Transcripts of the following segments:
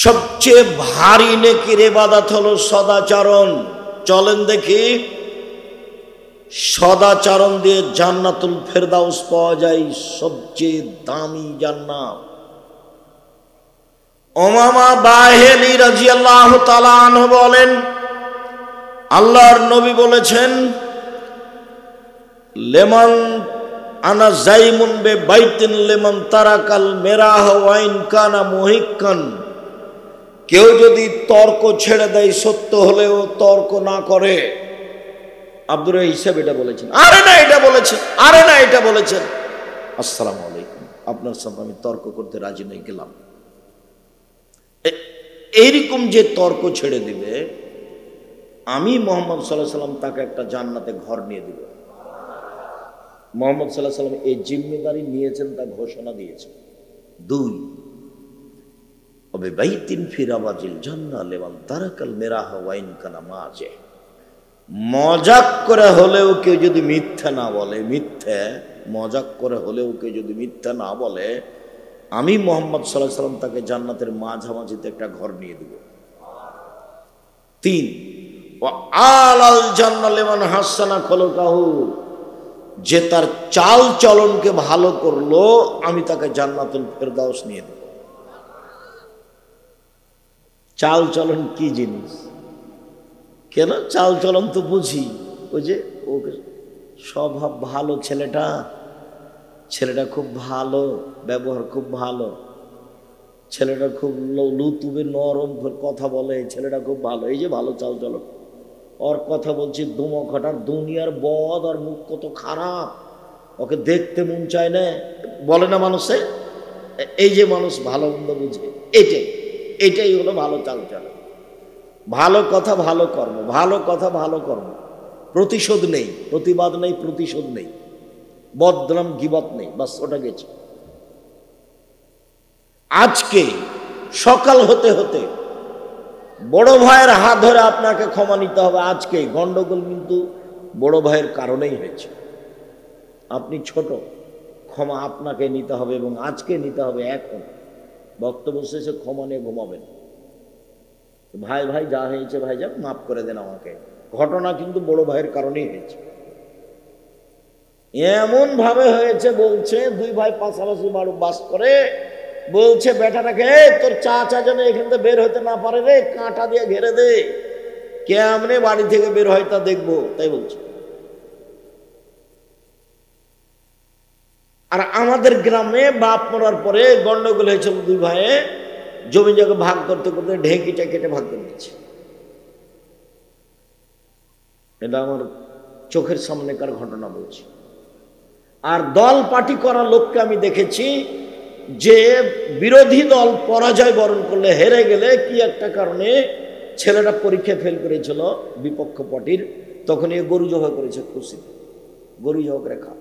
সবচেয়ে ভারী নেকির ইবাদত হলো সদাচরণ। চলেন দেখি সদাচরণ দিয়ে জান্নাতুল ফেরদাউস পাওয়া যায়, সবচেয়ে দামি জান্নাত। উমামা বাহিলি রাদিয়াল্লাহু তাআলা আনহু বলেন, আল্লাহর নবী বলেছেন, লেমান আনা জাইমুন বে বাইতিন লিমান তারাকাল মিরাহ ওয়া ইন কানা মুহিক্কান। কেউ যদি তর্ক ছেড়ে দেয়, সত্য হলেও তর্ক না করে। আব্দুর হিসাব এটা বলেছেন, আরে না এটা বলেছেন, আরে না এটা বলেছেন। আসসালামু আলাইকুম, আপনার সাথে আমি তর্ক করতে রাজি নই, গেলাম। এইরকম যে তর্ক ছেড়ে দিবে, আমি মুহাম্মদ সাল্লাল্লাহু আলাইহি ওয়াসাল্লাম তাকে একটা জান্নাতে ঘর নিয়ে দিব। মুহাম্মদ সাল্লাল্লাহু আলাইহি ওয়াসাল্লাম এই জিম্মেদারি নিয়েছেন, তা ঘোষণা দিয়েছেন। 2, বাইতিন ফি রাবাজিল জান্নাহ লিমান তারাকাল মিরাহ ওয়া ইন কানা মাযে। মজাক করে হলেও কেউ যদি মিথ্যা না বলে, মজাক করে হলেও কেউ যদি মিথ্যা না বলে, আমি মুহাম্মদ সাল্লাল্লাহু আলাইহি ওয়াসাল্লাম তাকে জান্নাতের মাঝামাঝিতে একটা ঘর নিয়ে দেব। 3, ওয়া আলাল জান্নাহ লিমান হাসানা খুলুকাহু। যে তার চাল চলনকে ভালো করলো, আমি তাকে জান্নাতুল ফেরদাউস নিয়ে দেব। চাল চলন কি জিনিস? কেন চাল চলন তো বুঝি, ওই যে ওকে স্বভাব ভালো, ছেলেটা খুব ভালো, ব্যবহার খুব ভালো, ছেলেটা খুব লুতুবে নরম কথা বলে, ছেলেটা খুব ভালো, এই যে ভালো চাল চলন। ওর কথা বলছি দুমখাটার দুনিয়ার বদ, আর মুখ কত খারাপ, ওকে দেখতে মন চায় না, বলে না মানুষে। এই যে মানুষ ভালো মন্দ বুঝে, এটাই হলো ভালো চাল চলন। ভালো কথা ভালো কর্ম, ভালো কথা ভালো কর্ম, প্রতিশোধ নেই, প্রতিবাদ নেই, প্রতিশোধ নেই, বদনাম গীবত নেই, বাস ওটা গেছে। আজকে সকাল হতে হতে বড় ভাইয়ের হাত ধরে আপনাকে ক্ষমা নিতে হবে। আজকে গন্ডগোল কিন্তু বড় ভাইয়ের কারণেই হয়েছে। আপনি ছোট, ক্ষমা আপনাকে নিতে হবে, এবং আজকে নিতে হবে। এখন বক্তব্য শেষে ক্ষমা নিয়ে ঘুমাবেন। ভাই যা হয়েছে ভাইজান মাফ করে দেন আমাকে। ঘটনা কিন্তু বড় ভাইয়ের কারণেই হয়েছে। এমন ভাবে হয়েছে, বলছে 2 ভাই পাশাপাশি বাস করে, বলছে বেটাটাকে, তোর চাচা যেন এখান থেকে বের হতে না পারে রে, কাঁটা দিয়ে ঘেরে দে, কেমনে বাড়ি থেকে বের হয় তা দেখবো, তাই বলছে। আর আমাদের গ্রামে বাপ মরার পরে গন্ডগোল হয়েছিল, 2 ভাইয়ে জমি জায়গা ভাগ করতে করতে ঢেঁকিটা কেটে ভাগ করে দিচ্ছে। এটা আমার চোখের সামনেকার ঘটনা বলছি। আর দল পার্টি করা লোককে আমি দেখেছি, যে বিরোধী দল পরাজয় বরণ করলে, হেরে গেলে কি একটা কারণে ছেলেটা পরীক্ষা ফেল করেছিল বিপক্ষ পার্টির, তখন এ গরু জবাই করেছে, খুশি গরু জবাই করে খা।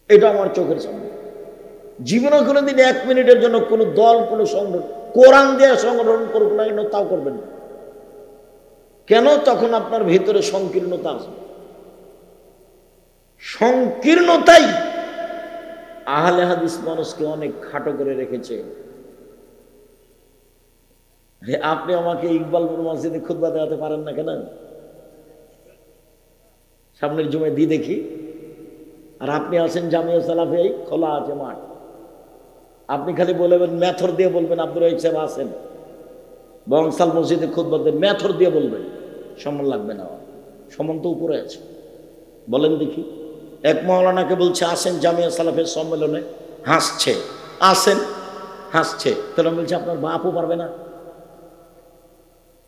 এটা আমার চোখের সামনে। জীবনে কোনোদিন 1 মিনিটের জন্য কোনো দল, কোনো সংগঠন, কোরআন দিয়ে সংগঠন করুক না কেন, তাও করবেন না। কেন? তখন আপনার ভিতরে সংকীর্ণতা আছে। সংকীর্ণতাই আহলে হাদিস মানুষকে অনেক খাটো করে রেখেছে। আপনি আমাকে ইকবালপুর মসজিদে খুতবা দেওয়াতে পারেন না কেন? সামনের জুমায় দিয়ে দেখি। আর আপনি আছেন জামিয়া সালাফে, খোলা আছে মাঠ, আপনি খালি বলবেন, মেথর দিয়ে বলবেন আব্দুর রহিম সাহেব আছেন বংশাল মসজিদে খুতবা দেন, মেথর দিয়ে বলবেন, সম্মান লাগবে না। সম্মান তো উপরে আছে। বলেন দেখি, এক মাওলানাকে বলছে আসেন জামিয়া সালাফের সম্মেলনে, হাসছে, আসেন, হাসছে। তাহলে বলছে আপনার বাপও পারবে না।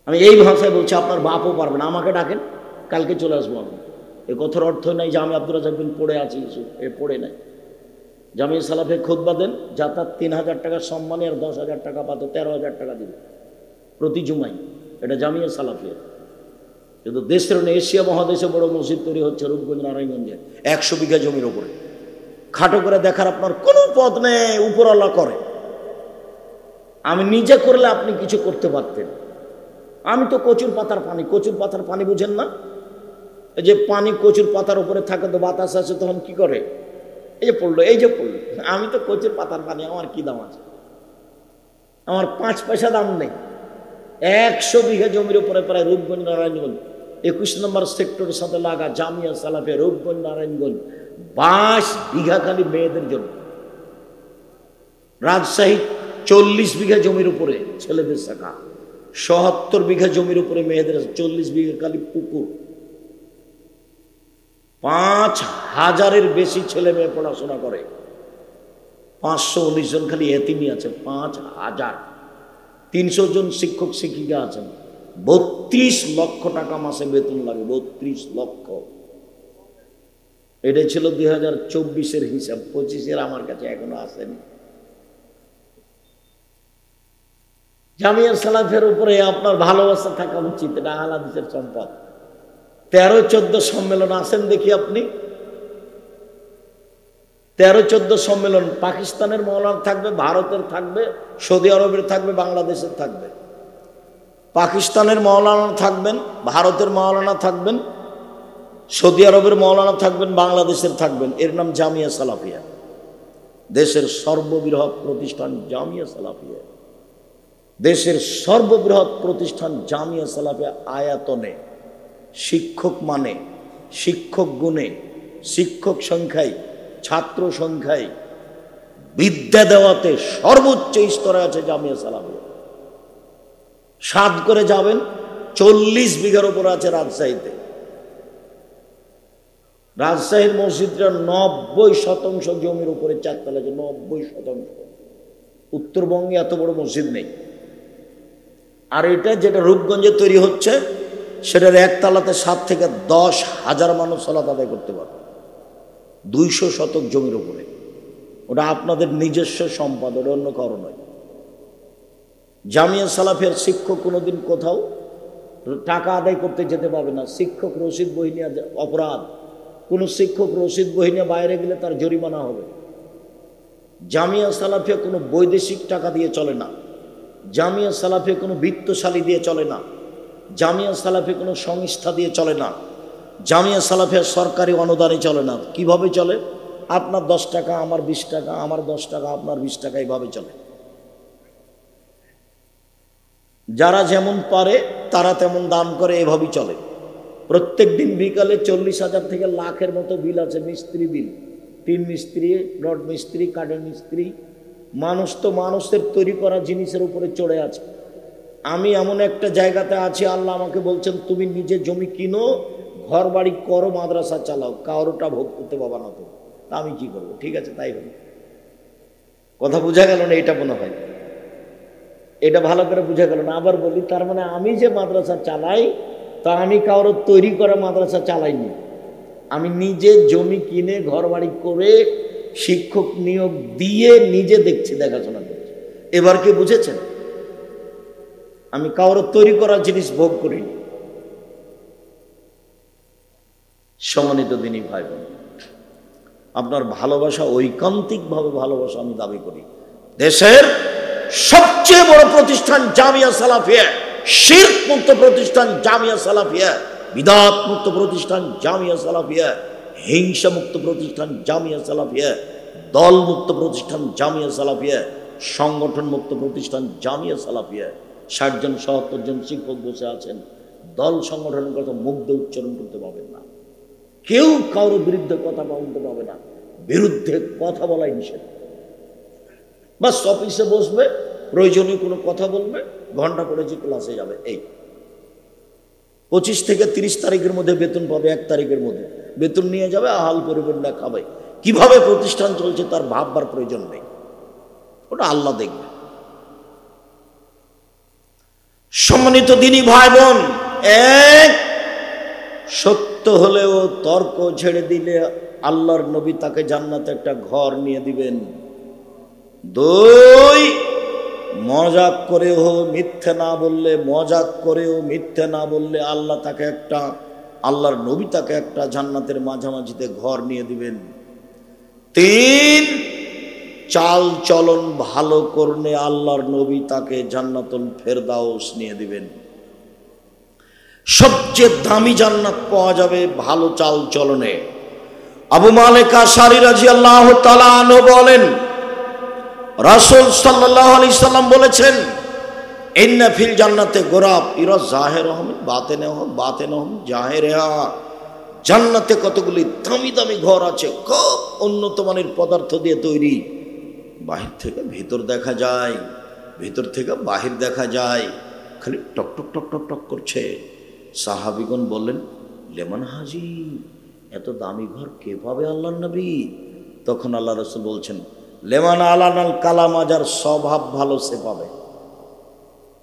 আমি এই ভাষায় বলছি, আপনার বাপও পারবে না, আমাকে ডাকেন, কালকে চলে আসবো আমি। এ কথার অর্থ নাই যে আমি আব্দুর রাজ্জাক বিন পড়ে আছি, পড়ে নাই। জামিয়া সালাফে খুতবা দেন, যাতায়াত 3000 টাকা সম্মানে, আর 10,000 টাকা পাতো, 13,000 টাকা দিবে প্রতি জুমাই। এটা জামিয়া সালাফে। কিন্তু দেশের এশিয়া মহাদেশে বড় মসজিদ তৈরি হচ্ছে রূপগঞ্জ, নারায়ণগঞ্জে, 100 বিঘা জমির ওপরে। খাটো করে দেখার আপনার কোনো পথ নেই, উপরওয়ালা করে। আমি নিজে করলে আপনি কিছু করতে পারতেন। আমি তো কচুর পাতার পানি বুঝেন না? এই যে পানি কচুর পাতার উপরে থাকে, তো বাতাস আছে, তখন কি করে? এই যে পড়লো। আমি তো কচুর পাতার পানি, আমার কি দাম আছে? আমার 5 পয়সা দাম নেই। 100 বিঘা জমির উপরে প্রায় রূপগঞ্জ নারায়ণগঞ্জ 21 নম্বর সেক্টরের সাথে লাগা জামিয়া সালাফিয়া রূপগঞ্জ নারায়ণগঞ্জ 22 বিঘা খালি মেয়েদের জন্য। রাজশাহী 40 বিঘা জমির উপরে ছেলেদের শাখা, ৭৭ বিঘা জমির উপরে মেয়েদের, 40 বিঘা খালি পুকুর। 5000-এর বেশি ছেলে মেয়ে পড়াশোনা করে, 519 জন খালি এতিমি আছে, 5000। 300 জন শিক্ষক শিক্ষিকা আছেন, 32 লক্ষ টাকা মাসে বেতন লাগে, 32 লক্ষ। এটা ছিল 2024-এর হিসাব, 25-এর আমার কাছে এখনো আসেনি। জামিয়া সালাফের উপরে আপনার ভালোবাসা থাকা উচিত, এটা আহলে হাদিসের সম্পদ। 13-14 সম্মেলন আসেন দেখি আপনি, 13-14 সম্মেলন পাকিস্তানের মৌলানা থাকবে, ভারতের থাকবে, সৌদি আরবের থাকবে, বাংলাদেশের থাকবে। পাকিস্তানের মৌলানা থাকবেন, ভারতের মৌলানা থাকবেন, সৌদি আরবের মৌলানা থাকবেন, বাংলাদেশের থাকবেন। এর নাম জামিয়া সালাফিয়া, দেশের সর্ববৃহৎ প্রতিষ্ঠান জামিয়া সালাফিয়া। দেশের সর্ববৃহৎ প্রতিষ্ঠান জামিয়া সালাফিয়া আয়াতনে, শিক্ষক মানে, শিক্ষক গুণে, শিক্ষক সংখ্যায়, ছাত্র সংখ্যায়, বিদ্যা দেওয়াতে সর্বোচ্চ স্তরে আছে জামিয়া সালাফিয়া। 7 করে যাবেন, 40 বিঘার উপর আছে রাজশাহীতে। রাজশাহীর মসজিদটা 90% জমির উপরে 4 তলা আছে, 90%। উত্তরবঙ্গে এত বড় মসজিদ নেই। আর এটা যেটা রূপগঞ্জে তৈরি হচ্ছে, সেটার 1 তলাতে 7 থেকে 10,000 মানুষ সালাত আদায় করতে পারবে, 200 শতক জমির উপরে। ওটা আপনাদের নিজস্ব সম্পদ, ওটা অন্য কারো নয়। জামিয়া সালাফের শিক্ষক কোনোদিন কোথাও টাকা আদায় করতে যেতে পারবে না। শিক্ষক রসিদ বই নিয়ে অপরাধ, কোনো শিক্ষক রসিদ বই নিয়ে বাইরে গেলে তার জরিমানা হবে। জামিয়া সালাফিয়া কোনো বৈদেশিক টাকা দিয়ে চলে না, জামিয়া সালাফিয়া কোনো বিত্তশালী দিয়ে চলে না, জামিয়া সালাফিয়া কোনো সংস্থা দিয়ে চলে না, জামিয়া সালাফিয়া সরকারি অনুদানে চলে না। কিভাবে চলে? আপনার 10 টাকা, আমার 20 টাকা, আমার 10 টাকা, আপনার 20 টাকা, এইভাবে চলে। যারা যেমন পারে তারা তেমন দান করে, এভাবেই চলে। প্রত্যেক দিন বিকালে 40,000 থেকে লাখের মতো বিল আছে, মিস্ত্রি বিল, টিন মিস্ত্রি, রড মিস্ত্রি, কাঠের মিস্ত্রি। মানুষ তো মানুষের তৈরি করা জিনিসের উপরে চড়ে আছে। আমি এমন একটা জায়গাতে আছি, আল্লাহ আমাকে বলছেন তুমি নিজে জমি কিনো, ঘর বাড়ি করো, মাদ্রাসা চালাও, কারোটা ভোগ করতে পাবা না। তো আমি কি করবো? ঠিক আছে, তাই হবে। কথা বোঝা গেল না? এটা মনে হয় এটা ভালো করে বোঝা গেল না। আবার বলি, তার মানে আমি যে মাদ্রাসা চালাই, তা আমি কারোর তৈরি করা মাদ্রাসা চালাইনি। আমি নিজে জমি কিনে ঘর বাড়ি করে শিক্ষক নিয়োগ দিয়ে নিজে দেখছি, দেখাশোনা করছি। এবার কি বুঝেছেন? আমি কারোর তৈরি করা জিনিস ভোগ করিনি। সম্মানিত দিনী ভাই বোন, আপনার ভালোবাসা ঐকান্তিকভাবে ভালোবাসা আমি দাবি করি। দেশের সবচেয়ে বড় প্রতিষ্ঠান জামিয়া সালাফিয়া, শিরক মুক্ত প্রতিষ্ঠান জামিয়া সালাফিয়া, বিদআত মুক্ত প্রতিষ্ঠান জামিয়া সালাফিয়া, হিংসা মুক্ত প্রতিষ্ঠান জামিয়া সালাফিয়া, দল মুক্ত প্রতিষ্ঠান জামিয়া সালাফিয়া, সংগঠন মুক্ত প্রতিষ্ঠান জামিয়া সালাফিয়া। 60 জন 70 জন শিক্ষক বসে আছেন, দল সংগঠনের কথা মুখ দিয়ে উচ্চারণ করতে পারবেন না। কেউ কারোর বিরুদ্ধে কথা বলতে পারবে না, বিরুদ্ধে কথা বলাই নিষেধ। বাস অফিসে বসবে, প্রয়োজনীয় কোনো কথা বলবে, ঘন্টা পড়েছি ক্লাসে যাবে। এই 25 থেকে 30 তারিখের মধ্যে বেতন পাবে, 1 তারিখের মধ্যে বেতন নিয়ে যাবে, আহাল পরিবার না খাবে। কিভাবে প্রতিষ্ঠান চলছে তার ভাববার প্রয়োজন নেই, ওটা আল্লাহ দেখবে। সম্মানিত দিনী ভাই বোন, এক, সত্য হলেও তর্ক ছেড়ে দিলে আল্লাহর নবী তাকে জান্নাতে একটা ঘর নিয়ে দিবেন। 2, মজাক করেও মিথ্যে না বললে, মজাক করেও মিথ্যে না বললে আল্লাহর নবী তাকে একটা জান্নাতের মাঝামাঝিতে ঘর নিয়ে দিবেন। 3, চাল চলন ভালো করলে আল্লাহর নবী তাকে জান্নাতুল ফেরদাউস নিয়ে দিবেন। সবচেয়ে দামি জান্নাত পাওয়া যাবে ভালো চাল চলনে। আবু মালিক আশআরী রাদিয়াল্লাহু তাআলা আনহু বলেন, রাসূল সাল্লাল্লাহু আলাইহি সাল্লাম বলেছেন, ইন্না ফিল জান্নাতে গোরাব ইরা জাহিরুহুম বাতিনুহুম বাতিনুহুম জাহিরুহা। জান্নাতে কতগুলি দামি দামি ঘর আছে, খুব উন্নত মানের পদার্থ দিয়ে তৈরি। বাহির থেকে ভিতর দেখা যায়, ভিতর থেকে বাহির দেখা যায়, খালি টক টক টক টক টক করছে। সাহাবীগণ বললেন, লেমান হাজি, এত দামি ঘর কে পাবে আল্লাহর নবী? তখন আল্লাহ রাসূল বলছেন, লেমান আলানাল কালাম, যার স্বভাব ভালো সে পাবে।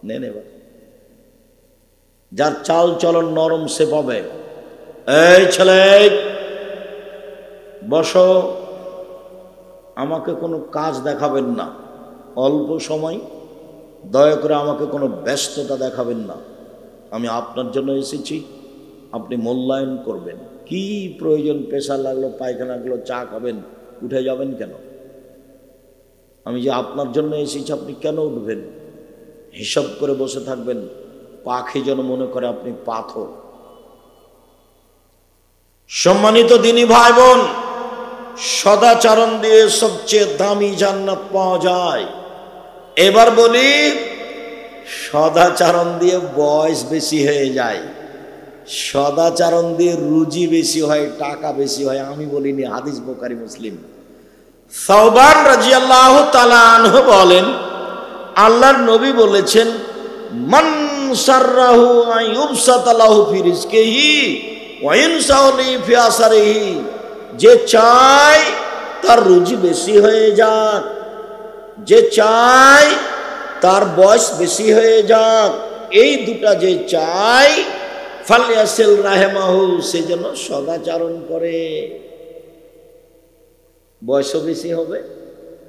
নেন এবার, যার চাল চলন নরম সে পাবে। এই ছেলে বসো, আমাকে কোনো কাজ দেখাবেন না, অল্প সময়, দয়া করে আমাকে কোনো ব্যস্ততা দেখাবেন না। আমি আপনার জন্য এসেছি, আপনি মূল্যায়ন করবেন। কি প্রয়োজন, পেশা লাগলো, পায়খানা লাগলো, চা খাবেন, উঠে যাবেন কেন? আমি যে আপনার জন্য এসেছি, আপনি কেন উঠবেন? হিসাব করে বসে থাকবেন, পাখি যেন মনে করে আপনি পাথর। সম্মানিত দিনী ভাই বোন, সদাচরণ দিয়ে সবচেয়ে দামি জান্নাত পাওয়া যায়। এবার বলি, সদাচরণ দিয়ে বয়স বেশি হয়ে যায়, সদাচরণ দিয়ে রুজি বেশি হয়, টাকা বেশি হয়। আমি বলিনি, হাদিস বুখারী মুসলিম। সাওবান রাদিয়াল্লাহু তাআলা আনহু বলেন, আল্লাহর নবী বলেছেন, মান সাররাহু আইয়ুবসাতা লাহু ফি রিজকিহি ওয়া ইনসাউলি ফি আসারিহি। যে চায় তার রুজি বেশি হয়ে যাক, যে চায় তার বয়স বেশি হয়ে যাক, এই দুটা যে চায়, ফালিয়াসিল রাহিমাহু, সে যেন সদাচরণ করে। বয়সও বেশি হবে,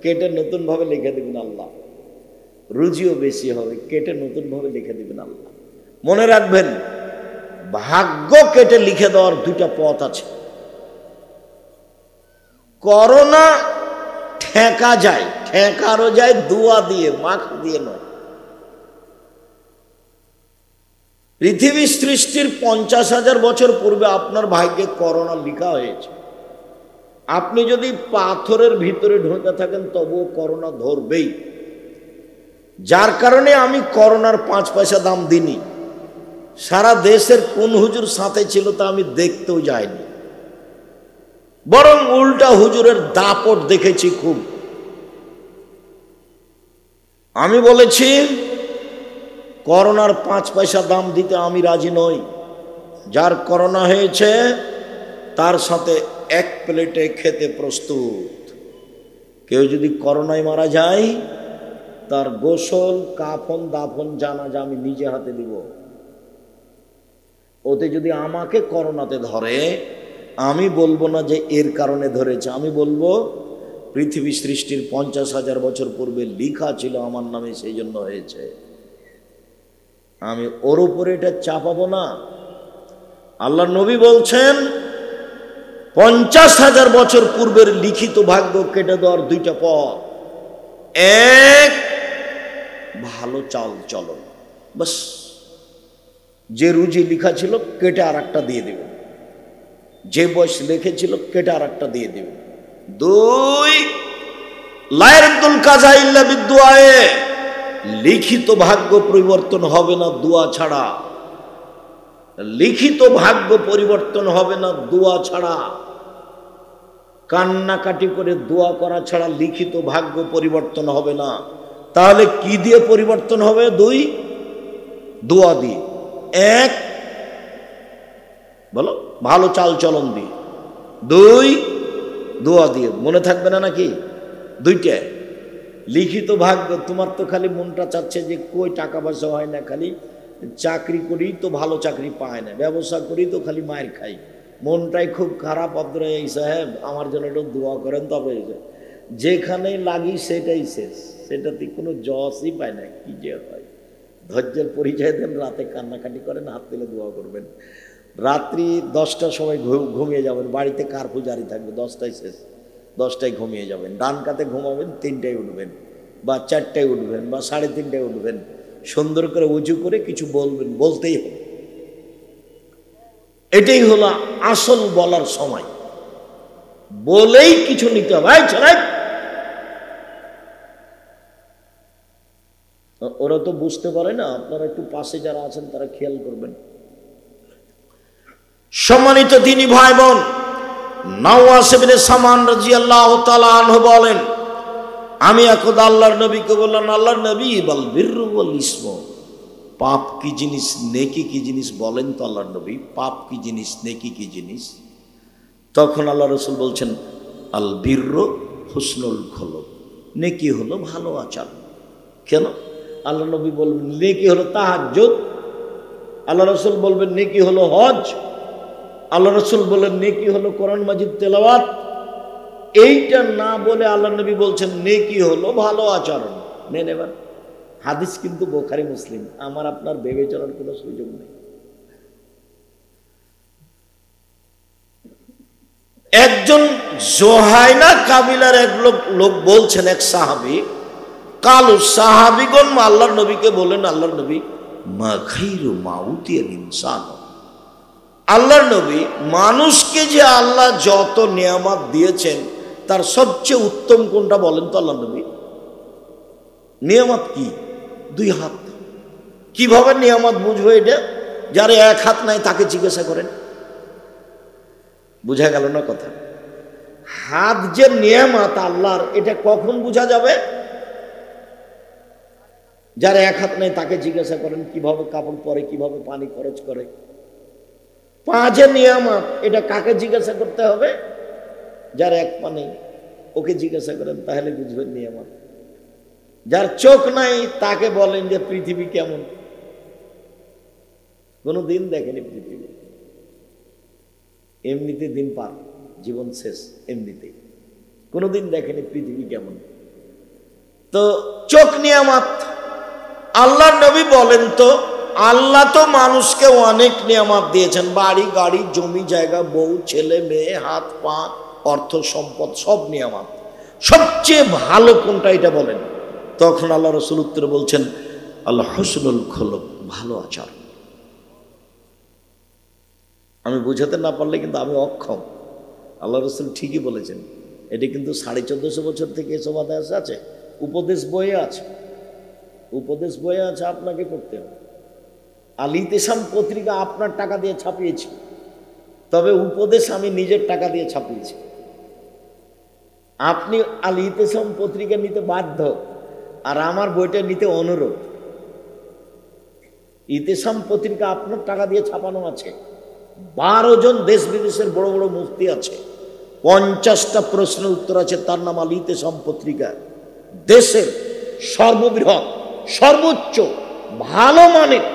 কেটে নতুন ভাবে লিখে দেবেন আল্লাহ। রুজিও বেশি হবে, কেটে নতুন ভাবে লিখে দেবেন আল্লাহ। মনে রাখবেন, ভাগ্য কেটে লিখে দেওয়ার দুটা পথ আছে। করোনা ঠেকা যায়, ঠেকারও যায় দোয়া দিয়ে, মাখ দিয়ে নয়। পৃথিবী সৃষ্টির 50,000 বছর পূর্বে আপনার ভাগ্যে করোনা লিখা হয়েছে। আপনি যদি পাথরের ভিতরে ঢুকে থাকেন তবুও করোনা ধরবেই। যার কারণে আমি করোনার 5 পয়সা দাম দিইনি। সারা দেশের কোন হুজুর সাথে ছিল তা আমি দেখতেও যাইনি, বরং উল্টা হুজুরের দাপট দেখেছি খুব। আমি বলেছি, করোনার 5 পয়সা দাম দিতে আমি রাজি নই। যার করোনা হয়েছে তার সাথে এক প্লেটে খেতে প্রস্তুত। কেউ যদি করোনায় মারা যায়, তার গোসল, কাফন, দাফন, জানাজা আমি নিজে হাতে দিব। ওতে যদি আমাকে করোনাতে ধরে, আমি বলবো না যে এর কারণে ধরেছে, আমি বলবো পৃথিবী সৃষ্টির 50,000 বছর পূর্বে লিখা ছিল আমার নামে, সেই জন্য হয়েছে। আমি ওর উপরে এটা চাপাবো না। আল্লাহ নবী বলছেন, 50,000 বছর পূর্বের লিখিত ভাগ্য কেটে দেওয়ার দুইটা পথ। এক, ভালো চাল চলন, বাস। যে রুজি লিখা ছিল কেটে আর একটা দিয়ে দেবেন, যে বয়স লিখেছিল কেটে আর একটা দিয়ে দেবেন। দুই, লা ইয়ারদুল কাযা ইল্লা বিদুআয়ে, লিখিত ভাগ্য পরিবর্তন হবে না দোয়া ছাড়া। লিখিত ভাগ্য পরিবর্তন হবে না দোয়া ছাড়া। কান্নাকাটি করে দোয়া করা ছাড়া লিখিত ভাগ্য পরিবর্তন হবে না। তাহলে কি দিয়ে পরিবর্তন হবে? দুই, দোয়া দিয়ে। এক, বলো, ভালো চাল চলন দিয়ে। দুই, দোয়া দিয়ে। মনে থাকবে না নাকি? দুইটা। লিখিত ভাগ্য, তোমার তো খালি মনটা চাচ্ছে যে কই টাকা পয়সা হয় না, খালি চাকরি করি তো ভালো চাকরি পায় না, ব্যবসা করি তো খালি মায়ের খাই, মনটাই খুব খারাপ। আব্দুর সাহেব আমার জন্য একটু দোয়া করেন। তবে যেখানে লাগি সেটাই শেষ, সেটাতে কোনো জসই পায় না। কি যে হয়, ধৈর্যের পরিচয় দেন, রাতে কান্নাকাটি করেন, হাত তুলে দোয়া করবেন। রাত্রি 10টার সময় ঘুমিয়ে যাবেন, বাড়িতে কার্ফু জারি থাকবে, 10টায় শেষ, 10টায় ঘুমিয়ে যাবেন। ডান কাতে ঘুমাবেন, 3টায় উঠবেন বা 4টায় উঠবেন বা 3:30টায় উঠবেন। সুন্দর করে উঁচু করে কিছু বলবেন, বলতেই হবে। এটাই হলো আসল বলার সময়, বলেই কিছু নিতে হবে। ওরা তো বুঝতে পারে না, আপনারা একটু পাশে যারা আছেন তারা খেয়াল করবেন। সম্মানিত দ্বীনি ভাই বোন, নাওয়াস ইবনে সামান রাদিয়াল্লাহু তাআলা আনহু বলেন, আমি একদা আল্লাহর নবীকে বললাম, আল্লাহর নবী বল বিররু ওয়াল ইসম, পাপ কি জিনিস, নেকি কি জিনিস বলেন তো আল্লাহর নবী, পাপ কি জিনিস, নেকি কি জিনিস? তখন আল্লাহ রাসূল বলছেন, আল বিররু হুসনুল খুলুক, নেকি হলো ভালো আচরণ। কেন? আল্লাহ নবী বলবেন নেকি হলো তাহাজ্জুদ, আল্লাহ রাসূল বলবেন নেকি হলো হজ, আল্লাহ রাসূল বলেন নেকি হলো কোরআন মাজিদ তেলাওয়াত। এইটা না বলে আল্লাহ নবী বলছেন নেকি হলো ভালো আচরণ। নেন এবার, হাদিস কিন্তু বুখারী মুসলিম, আমার আপনার ভেবে চলার কোনো সুযোগ নেই। একজন জোহাইনা কাবিলার এক লোক বলছেন, এক সাহাবী, কালু সাহাবীগণ আল্লাহর নবীকে বলেন, আল্লাহর নবী মা খাইরু মাউতিয়াল ইনসান, আল্লাহর নবী মানুষকে যে আল্লাহ যত নিয়ামত দিয়েছেন তার সবচেয়ে উত্তম কোনটা বলেন তো আল্লাহর নবী? নিয়ামত কি? 2 হাত। কিভাবে নিয়ামত বুঝবো এটা? যার 1 হাত নাই তাকে জিজ্ঞাসা করেন। বুঝা গেল না কথা? হাত যে নিয়ামত আল্লাহর, এটা কখন বোঝা যাবে? যার 1 হাত নাই তাকে জিজ্ঞাসা করেন কিভাবে কাপড় পরে, কিভাবে পানি খরচ করে। পা যে নিয়ামত, এটা কাকে জিজ্ঞাসা করতে হবে? যার 1 পা নেই ওকে জিজ্ঞাসা করেন, তাহলে বুঝবেন নিয়ামত। যার চোখ নাই তাকে বলেন যে পৃথিবী কেমন, কোনদিন দেখেনি পৃথিবী, এমনিতে দিন পার, জীবন শেষ এমনিতে, কোনদিন দেখেনি পৃথিবী কেমন। তো চোখ নিয়ামত। আল্লাহর নবী বলেন, তো আল্লাহ তো মানুষকে অনেক নিয়ামত দিয়েছেন, বাড়ি গাড়ি জমি জায়গা বউ ছেলে মেয়ে হাত পা অর্থ সম্পদ সব নিয়ামত, সবচেয়ে ভালো কোনটা এটা বলেন। তখন আল্লাহ রাসূল উত্তরে বলছেন আল্লাহ হুসনুল খুলুক, ভালো আচরণ। আমি বুঝাতে না পারলে কিন্তু আমি অক্ষম। আল্লাহ রাসূল ঠিকই বলেছেন। এটি কিন্তু 1450 বছর থেকে এসব আদেশ আছে, উপদেশ বইয়ে আছে, উপদেশ বইয়ে আছে, আপনাকে পড়তে হবে। আল ইতিসাম পত্রিকা আপনার টাকা দিয়ে ছাপিয়েছি, তবে উপদেশ আমি নিজের টাকা দিয়ে ছাপিয়েছি। আপনি আল ইতিসাম পত্রিকা নিতে বাধ্য, আর আমার বইটা নিতে অনুরোধ। ইতিসাম পত্রিকা আপনার টাকা দিয়ে ছাপানো আছে, 12 জন দেশ বিদেশের বড় বড় মুফতি আছে, 50টা প্রশ্নের উত্তর আছে, তার নাম আল ইতিসাম পত্রিকা। দেশের সর্ববৃহৎ সর্বোচ্চ ভালো মানের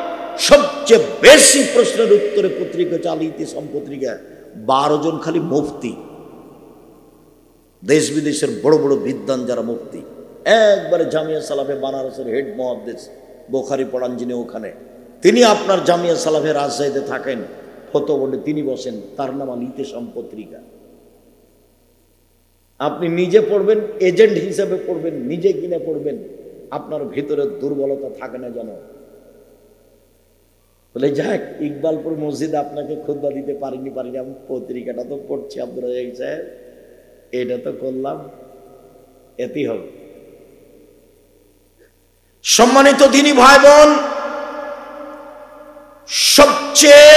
সবচেয়ে বেশি প্রশ্নের উত্তরে পত্রিকা হচ্ছে আল ইতিসাম পত্রিকা। 12 জন খালি মুফতি, দেশ বিদেশের বড় বড় বিদ্বান যারা মুফতি, একবারে জামিয়া সালাফে বানারসের হেড মুহাদ্দিস, বুখারী পড়ান যিনি, ওখানে তিনি আপনার জামিয়া সালাফে রাজশাহীতে থাকেন, ফতোয়া বোর্ডে তিনি বসেন, তার নাম আল ইতিসাম পত্রিকা। আপনি নিজে পড়বেন, এজেন্ট হিসেবে পড়বেন, নিজে কিনে পড়বেন, আপনার ভিতরে দুর্বলতা থাকে না যেন। বলে যাক, ইকবালপুর মসজিদে আপনাকে খুতবা দিতে পারিনি, আমি পত্রিকাটা তো পড়ছি আব্দুর রাজ্জাক সাহেব, এটা তো করলাম, এতেই হবে। সম্মানিত দ্বীনি ভাই বোন, সবচেয়ে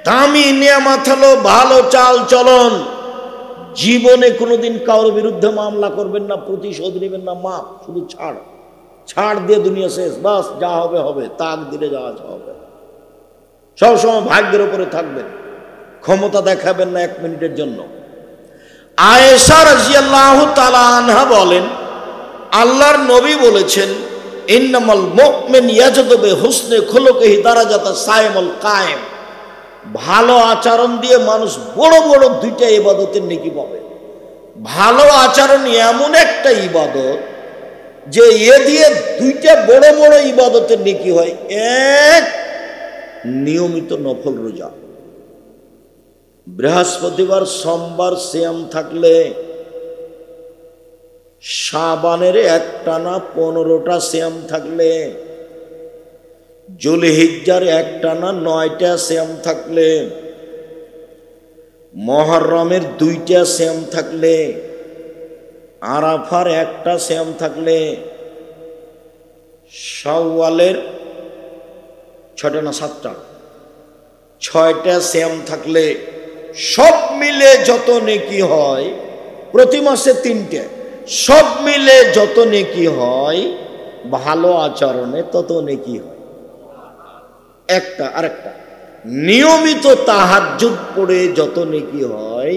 দামি নিয়ামত হলো ভালো চাল চলন। জীবনে কোনোদিন কারোর বিরুদ্ধে মামলা করবেন না, প্রতিশোধ নেবেন না, মাপ, শুধু ছাড় দিয়ে দুনিয়া শেষ, বাস যা হবে হবে, তাকদিরে যা হবে। সবসময় ভাগ্যের উপরে থাকবেন, ক্ষমতা দেখাবেন না 1 মিনিটের জন্য। আয়েশা রাদিয়াল্লাহু তাআলা আনহা বলেন, আল্লাহর নবী বলেছেন, ইন্নামাল মুমিন ইয়াজদু বিহুসনি খুলুকিহি দারাজাতা সাইমুল কায়েম। ভালো আচরণ দিয়ে মানুষ বড় বড় 2টা ইবাদতের নেকি পাবে। ভালো আচরণ এমন একটা ইবাদত যে এ দিয়ে 2টা বড় বড় ইবাদতের নেকি হয়। এক, নিয়মিত নফল রোজা, বৃহস্পতিবার সোমবার সিয়াম থাকলে শাবানের একটানা 15টা সিয়াম থাকলে, জুলহিজ্জার একটানা 9টা সিয়াম থাকলে, মুহররমের 2টা সিয়াম থাকলে, আরাফার 1টা সিয়াম থাকলে, শাওয়ালের 6টা না 7টা, 6টা শ্যাম থাকলে সব মিলে যত নেকি হয়, প্রতি মাসে 3টে, সব মিলে যত নেকি হয় ভালো আচরণে তত নেকি হয়। একটা আরেকটা, নিয়মিত তাহাজ্জুদ পড়ে যত নেকি হয়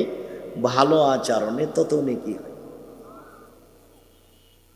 ভালো আচরণে তত নেকি হয়।